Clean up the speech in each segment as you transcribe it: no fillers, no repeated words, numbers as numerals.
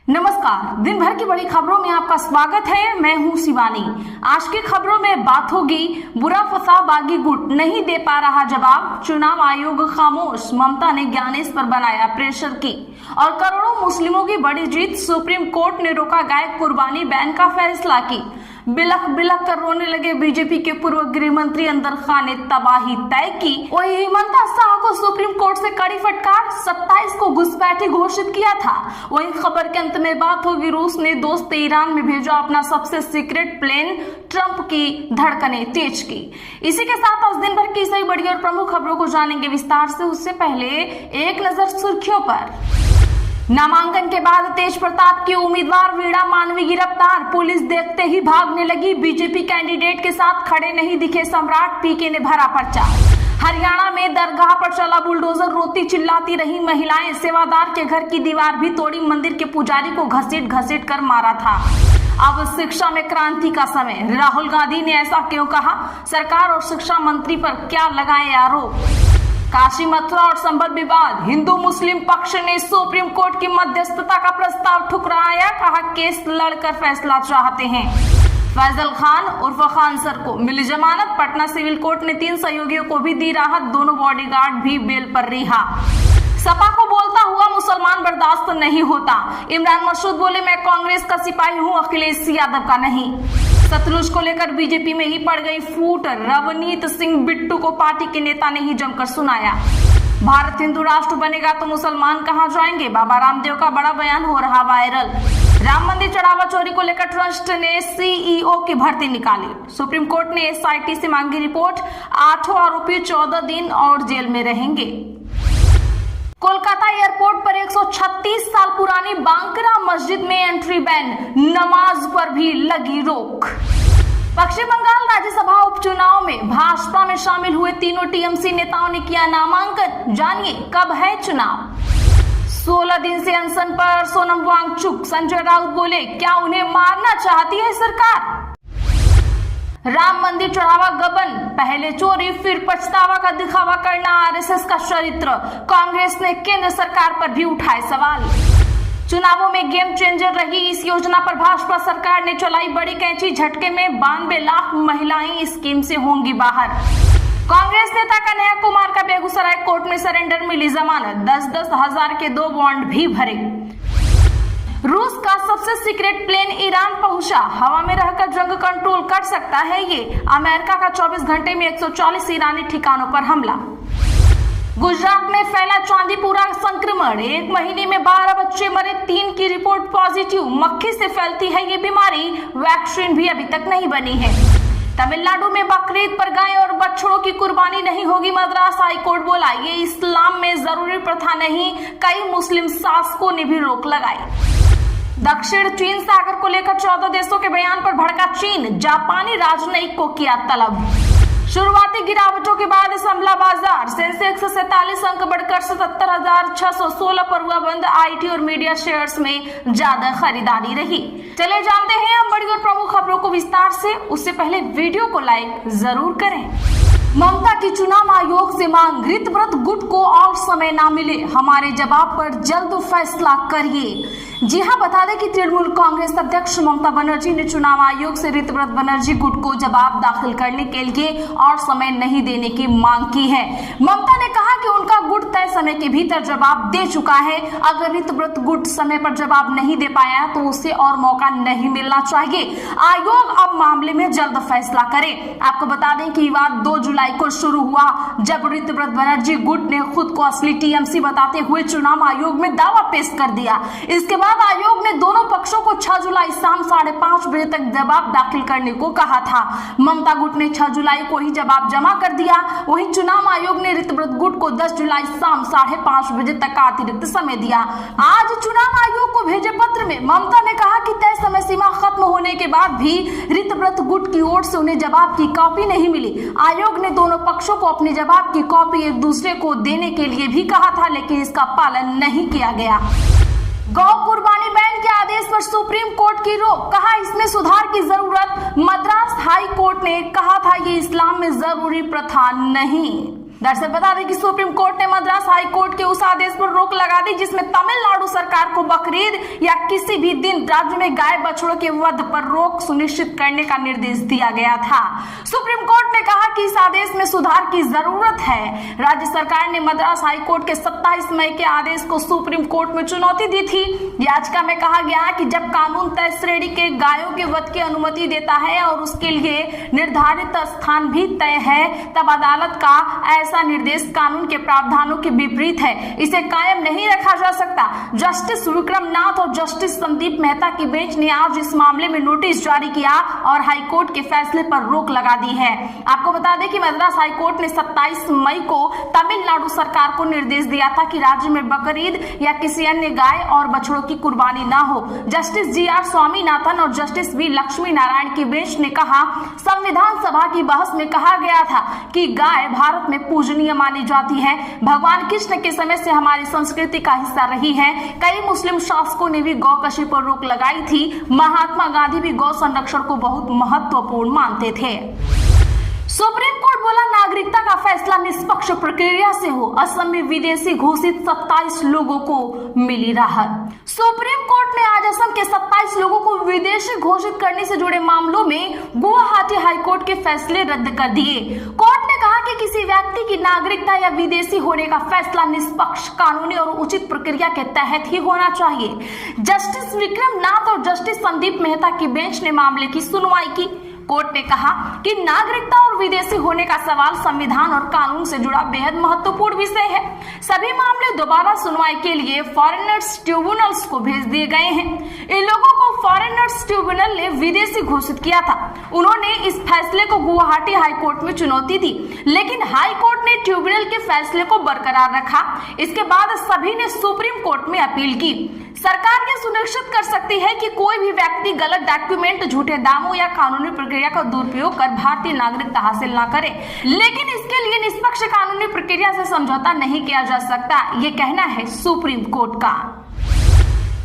नमस्कार, दिन भर की बड़ी खबरों में आपका स्वागत है। मैं हूं शिवानी। आज की खबरों में बात होगी बुरा फंसा बागी गुट, नहीं दे पा रहा जवाब, चुनाव आयोग खामोश, ममता ने ज्ञानेश पर बनाया प्रेशर की, और करोड़ों मुस्लिमों की बड़ी जीत, सुप्रीम कोर्ट ने रोका गाय कुर्बानी बैन का फैसला की, बिलख बिलख कर रोने लगे बीजेपी के पूर्व गृह मंत्री अंदर खान ने तबाही तय की। वही हेमंता शाह को सुप्रीम कोर्ट से कड़ी फटकार, 27 को घुसपैठी घोषित किया था। वही खबर के अंत में बात होगी रूस ने दोस्त ईरान में भेजा अपना सबसे सीक्रेट प्लेन, ट्रंप की धड़कनें तेज की। इसी के साथ आज दिन भर की सही बड़ी और प्रमुख खबरों को जानेंगे विस्तार से। उससे पहले एक नजर सुर्खियों पर। नामांकन के बाद तेज प्रताप की उम्मीदवार वीणा मानवी गिरफ्तार, पुलिस देखते ही भागने लगी, बीजेपी कैंडिडेट के साथ खड़े नहीं दिखे सम्राट, पीके ने भरा पर्चा। हरियाणा में दरगाह पर चला बुलडोजर, रोती चिल्लाती रही महिलाएं, सेवादार के घर की दीवार भी तोड़ी, मंदिर के पुजारी को घसीट घसीट कर मारा था। अब शिक्षा में क्रांति का समय, राहुल गांधी ने ऐसा क्यों कहा, सरकार और शिक्षा मंत्री पर क्या लगाए आरोप। काशी मथुरा और संबल विवाद, हिंदू मुस्लिम पक्ष ने सुप्रीम कोर्ट की मध्यस्थता का प्रस्ताव ठुकराया, कहा केस लड़कर फैसला चाहते हैं। फैजल खान उर्फ खान सर को मिली जमानत, पटना सिविल कोर्ट ने 3 सहयोगियों को भी दी राहत, दोनों बॉडीगार्ड भी बेल पर रिहा। सपा को बोलता हुआ मुसलमान बर्दाश्त नहीं होता, इमरान मसूद बोले मैं कांग्रेस का सिपाही हूं, अखिलेश यादव का नहीं। सतलुज को लेकर बीजेपी में ही पड़ गई फूट, रवनीत सिंह बिट्टू को पार्टी के नेता ने ही जमकर सुनाया। भारत हिंदू राष्ट्र बनेगा तो मुसलमान कहां जाएंगे, बाबा रामदेव का बड़ा बयान हो रहा वायरल। राम मंदिर चढ़ावा चोरी को लेकर ट्रस्ट ने सीईओ की भर्ती निकाली, सुप्रीम कोर्ट ने एसआईटी से मांगी रिपोर्ट, 8 आरोपी 14 दिन और जेल में रहेंगे। कोलकाता एयरपोर्ट पर 136 साल पुरानी बांकरा मस्जिद में एंट्री बैन, नमाज पर भी लगी रोक। पश्चिम बंगाल राज्यसभा उपचुनाव में भाजपा में शामिल हुए तीनों टीएमसी नेताओं ने किया नामांकन, जानिए कब है चुनाव। 16 दिन से अनशन पर सोनम वांगचुक, संजय राउत बोले क्या उन्हें मारना चाहती है सरकार। राम मंदिर चढ़ावा गबन, पहले चोरी फिर पछतावा का दिखावा करना आरएसएस का चरित्र, कांग्रेस ने केंद्र सरकार पर भी उठाए सवाल। चुनावों में गेम चेंजर रही इस योजना पर भाजपा सरकार ने चलाई बड़ी कैंची, झटके में 92 लाख महिलाएं स्कीम से होंगी बाहर। कांग्रेस नेता कन्हैया कुमार का बेगूसराय कोर्ट में सरेंडर, मिली जमानत, 10-10 हजार के 2 बॉन्ड भी भरे। रूस का सबसे सीक्रेट प्लेन ईरान पहुंचा, हवा में रहकर जंग कंट्रोल कर सकता है ये, अमेरिका का 24 घंटे में 140 ईरानी ठिकानों पर हमला। गुजरात में फैला चांदीपुरा संक्रमण, 1 महीने में 12 बच्चे मरे, 3 की रिपोर्ट पॉजिटिव, मक्खी से फैलती है ये बीमारी, वैक्सीन भी अभी तक नहीं बनी है। तमिलनाडु में बकरीद पर गाय और बछड़ों की कुर्बानी नहीं होगी, मद्रास हाईकोर्ट बोला ये इस्लाम में जरूरी प्रथा नहीं, कई मुस्लिम शासकों ने भी रोक लगाई। दक्षिण चीन सागर को लेकर 14 देशों के बयान पर भड़का चीन, जापानी राजनयिक को किया तलब। शुरुआती गिरावटों के बाद संभला बाजार, सेंसेक्स 47 अंक बढ़कर 77,616 पर हुआ बंद, आईटी और मीडिया शेयर्स में ज्यादा खरीदारी रही। चले जानते हैं हम बड़ी और प्रमुख खबरों को विस्तार से, उससे पहले वीडियो को लाइक जरूर करें। ममता की चुनाव आयोग से मांग, ऋतव्रत गुट को और समय ना मिले, हमारे जवाब पर जल्द फैसला करिए। जी हां, बता दें कि तृणमूल कांग्रेस अध्यक्ष ममता बनर्जी ने चुनाव आयोग से ऋतव्रत बनर्जी गुट को जवाब दाखिल करने के लिए और समय नहीं देने की मांग की है। ममता ने कहा कि उनका गुट तय समय के भीतर जवाब दे चुका है, अगर ऋतव्रत गुट समय पर जवाब नहीं दे पाया तो उसे और मौका नहीं मिलना चाहिए। आयोग अब मामले में जल्द फैसला करे। आपको बता दें कि विवाद 2 जुलाई को शुरू हुआ, जब ऋतव्रत बनर्जी गुट ने खुद को असली टीएमसी बताते हुए चुनाव आयोग में दावा पेश कर दिया। इसके बाद आयोग ने दोनों पक्षों को 6 जुलाई शाम 5:30 बजे तक जवाब दाखिल करने को कहा था। ममता गुट ने 6 जुलाई को ही जवाब जमा कर दिया, वहीं चुनाव आयोग ने ऋतव्रत गुट को 10 जुलाई शाम 5:30 बजे तक का अतिरिक्त समय दिया। आज चुनाव आयोग को भेजे पत्र में ममता ने कहा कि तय समय सीमा खत्म होने के बाद भी ऋतव्रत गुट की ओर से उन्हें जवाब की कॉपी नहीं मिली। आयोग ने दोनों पक्षों को अपने जवाब की कॉपी एक दूसरे को देने के लिए भी कहा था, लेकिन इसका पालन नहीं किया गया। गौ कुर्बानी बैन के आदेश पर सुप्रीम कोर्ट की रोक, कहा इसमें सुधार की जरूरत, मद्रास हाई कोर्ट ने कहा था ये इस्लाम में जरूरी प्रथा नहीं। दरअसल बता दें कि सुप्रीम कोर्ट ने मद्रास हाई कोर्ट के उस आदेश पर रोक लगा दी जिसमें तमिलनाडु सरकार को बकरीद या किसी भी दिन राज्य में गाय बछड़ों के वध पर रोक सुनिश्चित करने का निर्देश दिया गया था। सुप्रीम कोर्ट ने कहा कि इस आदेश में सुधार की जरूरत है। राज्य सरकार ने मद्रास हाई कोर्ट के 27 मई के आदेश को सुप्रीम कोर्ट में चुनौती दी थी। याचिका में कहा गया कि जब कानून तय श्रेणी के गायों के वध की अनुमति देता है और उसके लिए निर्धारित स्थान भी तय है, तब अदालत का ऐसा निर्देश कानून के प्रावधानों के विपरीत है, इसे कायम नहीं रखा जा सकता। जस्टिस विक्रम नाथ और जस्टिस संदीप मेहता की बेंच ने आज इस मामले में नोटिस जारी किया और हाईकोर्ट के फैसले पर रोक लगा दी है। आपको बता दें कि मद्रास हाईकोर्ट ने 27 मई को तमिलनाडु सरकार को निर्देश दिया था कि राज्य में बकरीद या किसी अन्य गाय और बछड़ों की कुर्बानी न हो। Justice G.R.. स्वामीनाथन और जस्टिस वी. लक्ष्मी नारायण की बेंच ने कहा, संविधान सभा की बहस में कहा गया था कि गाय भारत में पूजनीय मानी जाती है, भगवान कृष्ण के समय से हमारी संस्कृति का हिस्सा रही है। कई मुस्लिम शासकों ने भी गौकशी पर रोक लगाई थी। महात्मा गांधी भी गौ संरक्षण को बहुत महत्वपूर्ण मानते थे। सुप्रीम कोर्ट बोला, नागरिकता का फैसला निष्पक्ष प्रक्रिया से हो। असम में विदेशी घोषित 27 लोगों को मिली राहत। सुप्रीम कोर्ट ने आज असम के 27 लोगों को विदेशी घोषित करने से जुड़े मामलों में गुवाहाटी हाईकोर्ट के फैसले रद्द कर दिए। कोर्ट ने कहा कि किसी व्यक्ति की नागरिकता या विदेशी होने का फैसला निष्पक्ष, कानूनी और उचित प्रक्रिया के तहत ही होना चाहिए। जस्टिस विक्रम नाथ और जस्टिस संदीप मेहता की बेंच ने मामले की सुनवाई की। कोर्ट ने कहा कि नागरिकता और विदेशी होने का सवाल संविधान और कानून से जुड़ा बेहद महत्वपूर्ण विषय है। सभी मामले दोबारा सुनवाई के लिए फॉरेनर्स ट्रिब्यूनल्स को भेज दिए गए हैं। इन लोगों को फॉरेनर्स ट्रिब्यूनल ने विदेशी घोषित किया था। उन्होंने इस फैसले को गुवाहाटी हाईकोर्ट में चुनौती दी, लेकिन हाईकोर्ट ने ट्रिब्यूनल के फैसले को बरकरार रखा। इसके बाद सभी ने सुप्रीम कोर्ट में अपील की। सरकार ये सुनिश्चित कर सकती है कि कोई भी व्यक्ति गलत डॉक्यूमेंट, झूठे दावों या कानूनी प्रक्रिया का दुरुपयोग कर भारतीय नागरिकता हासिल न करे, लेकिन इसके लिए निष्पक्ष कानूनी प्रक्रिया से समझौता नहीं किया जा सकता, ये कहना है सुप्रीम कोर्ट का।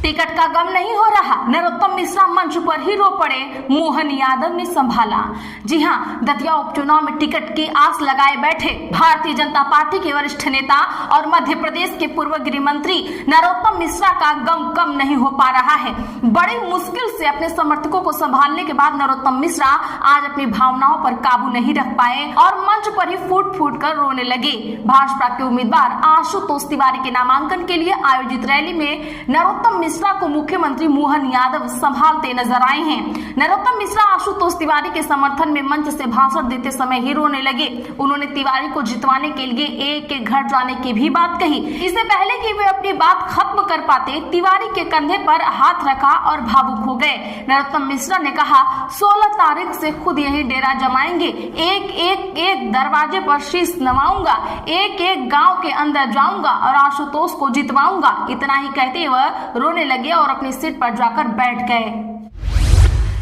टिकट का गम नहीं हो रहा, नरोत्तम मिश्रा मंच पर ही रो पड़े, मोहन यादव ने संभाला। जी हां, दतिया उपचुनाव में टिकट की आस लगाए बैठे भारतीय जनता पार्टी के वरिष्ठ नेता और मध्य प्रदेश के पूर्व गृह मंत्री नरोत्तम मिश्रा का गम कम नहीं हो पा रहा है। बड़ी मुश्किल से अपने समर्थकों को संभालने के बाद नरोत्तम मिश्रा आज अपनी भावनाओं पर काबू नहीं रख पाए और मंच पर ही फूट फूट कर रोने लगे। भाजपा के उम्मीदवार आशुतोष तिवारी के नामांकन के लिए आयोजित रैली में नरोत्तम मिश्रा को मुख्यमंत्री मोहन यादव संभालते नजर आए हैं। नरोत्तम मिश्रा आशुतोष तिवारी के समर्थन में मंच से भाषण देते समय ही रोने लगे। उन्होंने तिवारी को जितवाने के लिए एक एक घर जाने की भी बात कही। इससे पहले कि वे अपनी बात खत्म कर पाते, तिवारी के कंधे पर हाथ रखा और भावुक हो गए। नरोत्तम मिश्रा ने कहा, 16 तारीख से खुद यही डेरा जमाएंगे, एक दरवाजे पर शीश नवाऊंगा, एक गांव के अंदर जाऊंगा और आशुतोष को जितवाऊंगा। इतना ही कहते वह रोने लगे और अपनी सीट पर जाकर बैठ गए।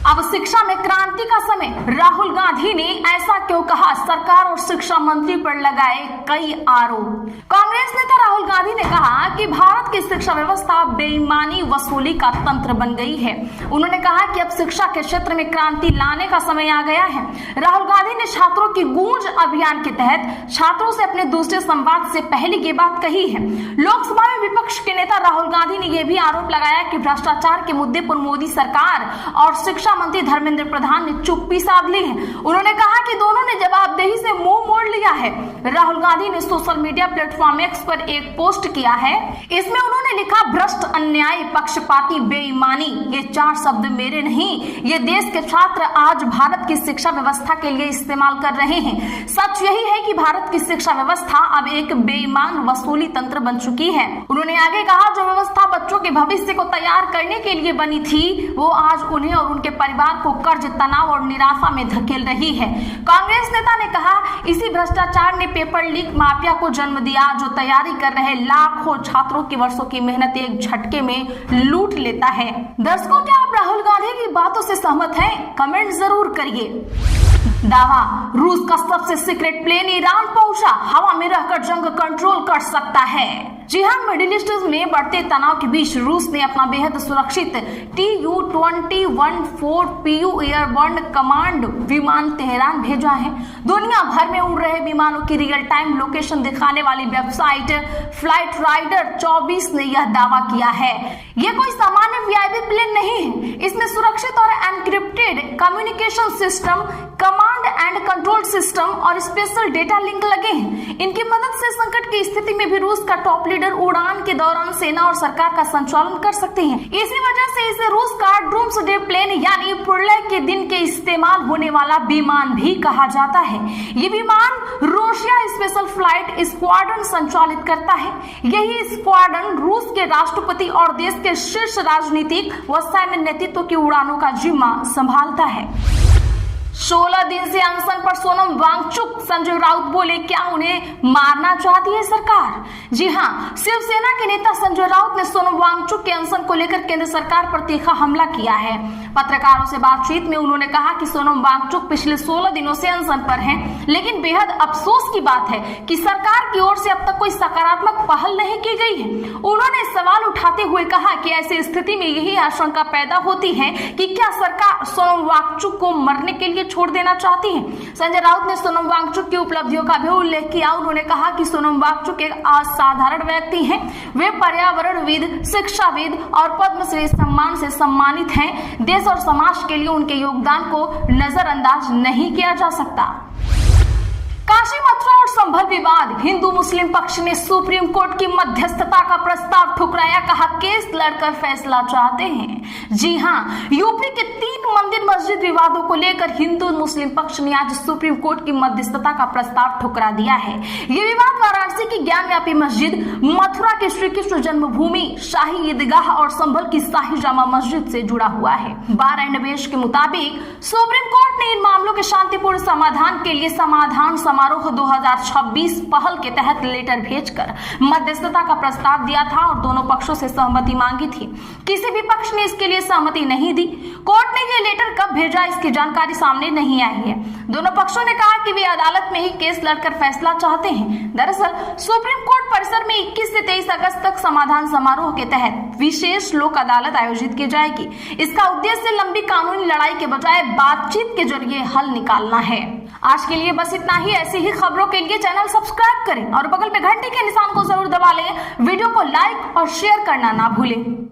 अब शिक्षा में क्रांति का समय, राहुल गांधी ने ऐसा क्यों कहा, सरकार और शिक्षा मंत्री पर लगाए कई आरोप। कांग्रेस नेता राहुल गांधी ने कहा कि भारत की शिक्षा व्यवस्था बेईमानी वसूली का तंत्र बन गई है। उन्होंने कहा कि अब शिक्षा के क्षेत्र में क्रांति लाने का समय आ गया है। राहुल गांधी ने छात्रों की गूंज अभियान के तहत छात्रों से अपने दूसरे संवाद से पहले ये बात कही है। लोकसभा में विपक्ष के नेता राहुल गांधी ने यह भी आरोप लगाया कि भ्रष्टाचार के मुद्दे पर मोदी सरकार और शिक्षा मंत्री धर्मेंद्र प्रधान ने चुप्पी साध ली है। उन्होंने कहा कि दोनों ने जवाबदेही से मुंह मोड़ लिया है। राहुल गांधी ने सोशल मीडिया प्लेटफॉर्म एक्स पर एक पोस्ट किया है। इसमें उन्होंने लिखा, भ्रष्ट, अन्यायी, पक्षपाती, बेईमानी, ये 4 शब्द मेरे नहीं, ये देश के छात्र आज भारत की शिक्षा व्यवस्था के लिए इस्तेमाल कर रहे हैं। सच यही है कि भारत की शिक्षा व्यवस्था अब एक बेईमान वसूली तंत्र बन चुकी है। उन्होंने आगे कहा, जो व्यवस्था बच्चों के भविष्य को तैयार करने के लिए बनी थी, वो आज उन्हें और उनके परिवार को कर्ज, तनाव और निराशा में धकेल रही है। कांग्रेस नेता ने कहा, इसी भ्रष्टाचार ने पेपर लीक माफिया को जन्म दिया, जो तैयारी कर रहे लाखों छात्रों की वर्षों की मेहनत एक झटके में लूट लेता है। दर्शकों, क्या आप राहुल गांधी की बातों से सहमत हैं? कमेंट जरूर करिए। दावा, रूस का सबसे सीक्रेट प्लेन ईरान पहुंचा, हवा में रहकर जंग कंट्रोल कर सकता है। जी हां, मिडिल ईस्ट में बढ़ते तनाव के बीच रूस ने अपना बेहद सुरक्षित Tu-114PU एयरबोर्न कमांड विमान तेहरान भेजा है। दुनिया भर में उड़ रहे विमानों की रियल टाइम लोकेशन दिखाने वाली वेबसाइट फ्लाइट राइडर 24 ने यह दावा किया है। यह कोई सामान्य वीआईपी प्लेन नहीं है, इसमें सुरक्षित और encrypted communication system, command and control system और स्पेशल डेटा लिंक लगे हैं। इनकी मदद से संकट की स्थिति में भी रूस का टॉप लीडर उड़ान के दौरान सेना और सरकार का संचालन कर सकते हैं। इसी वजह से इसे रूस का डूम्सडे प्लेन यानी प्रलय के दिन के इस्तेमाल होने वाला विमान भी कहा जाता है। ये विमान रूसिया स्पेशल फ्लाइट स्क्वाड्रन संचालित करता है। यही स्क्वाड्रन रूस के राष्ट्रपति और देश के शीर्ष राजनीतिक व सैन्य नेतृत्व की उड़ानों का जिम्मा संभालता है। 16 दिन से अनशन पर सोनम वांगचुक, संजय राउत बोले क्या उन्हें मारना चाहती है सरकार? जी हां, शिवसेना के नेता संजय राउत ने सोनम वांगचुक के अनशन को लेकर केंद्र सरकार पर तीखा हमला किया है। पत्रकारों से बातचीत में उन्होंने कहा कि सोनम वांगचुक पिछले 16 दिनों से अनशन पर हैं, लेकिन बेहद अफसोस की बात है कि सरकार की ओर से अब तक कोई सकारात्मक पहल नहीं की गई है। उन्होंने सवाल उठाते हुए कहा कि ऐसी स्थिति में यही आशंका पैदा होती है कि क्या सरकार सोनम वांगचुक को मरने के लिए छोड़ देना चाहती है। संजय राउत ने सोनम वांगचुक की उपलब्धियों का भी उल्लेख किया। उन्होंने कहा कि सोनम वांगचुक एक असाधारण व्यक्ति हैं। वे पर्यावरणविद, शिक्षाविद और पद्मश्री सम्मान से सम्मानित हैं। देश और समाज के लिए उनके योगदान को नजरअंदाज नहीं किया जा सकता। काशी, मथुरा और संभल विवाद, हिंदू मुस्लिम पक्ष ने सुप्रीम कोर्ट की मध्यस्थता का प्रस्ताव ठुकराया, कहा केस लड़कर फैसला चाहते हैं। जी हां, यूपी के 3 मंदिर मस्जिद विवादों को लेकर हिंदू मुस्लिम पक्ष ने आज सुप्रीम कोर्ट की मध्यस्थता का प्रस्ताव ठुकरा दिया है। ये विवाद वाराणसी की ज्ञानव्यापी मस्जिद, मथुरा के श्री कृष्ण जन्मभूमि, शाही ईदगाह और संभल की शाही जामा मस्जिद से जुड़ा हुआ है। बार एंड बेंच के मुताबिक सुप्रीम कोर्ट ने इन मामलों के शांतिपूर्ण समाधान के लिए समाधान समारोह 2026 पहल के तहत लेटर भेजकर मध्यस्थता का प्रस्ताव दिया था और दोनों पक्षों से सहमति मांगी थी। किसी भी पक्ष ने इसके लिए सहमति नहीं दी। कोर्ट ने ये लेटर कब भेजा इसकी जानकारी सामने नहीं आई है। दोनों पक्षों ने कहा कि वे अदालत में ही केस लड़कर फैसला चाहते हैं। दरअसल सुप्रीम कोर्ट परिसर में 21 से 23 अगस्त तक समाधान समारोह के तहत विशेष लोक अदालत आयोजित की जाएगी। इसका उद्देश्य लंबी कानूनी लड़ाई के बजाय बातचीत के जरिए हल निकालना है। आज के लिए बस इतना ही। ऐसी ही खबरों के लिए चैनल सब्सक्राइब करें और बगल में घंटी के निशान को जरूर दबा लें। वीडियो को लाइक और शेयर करना ना भूलें।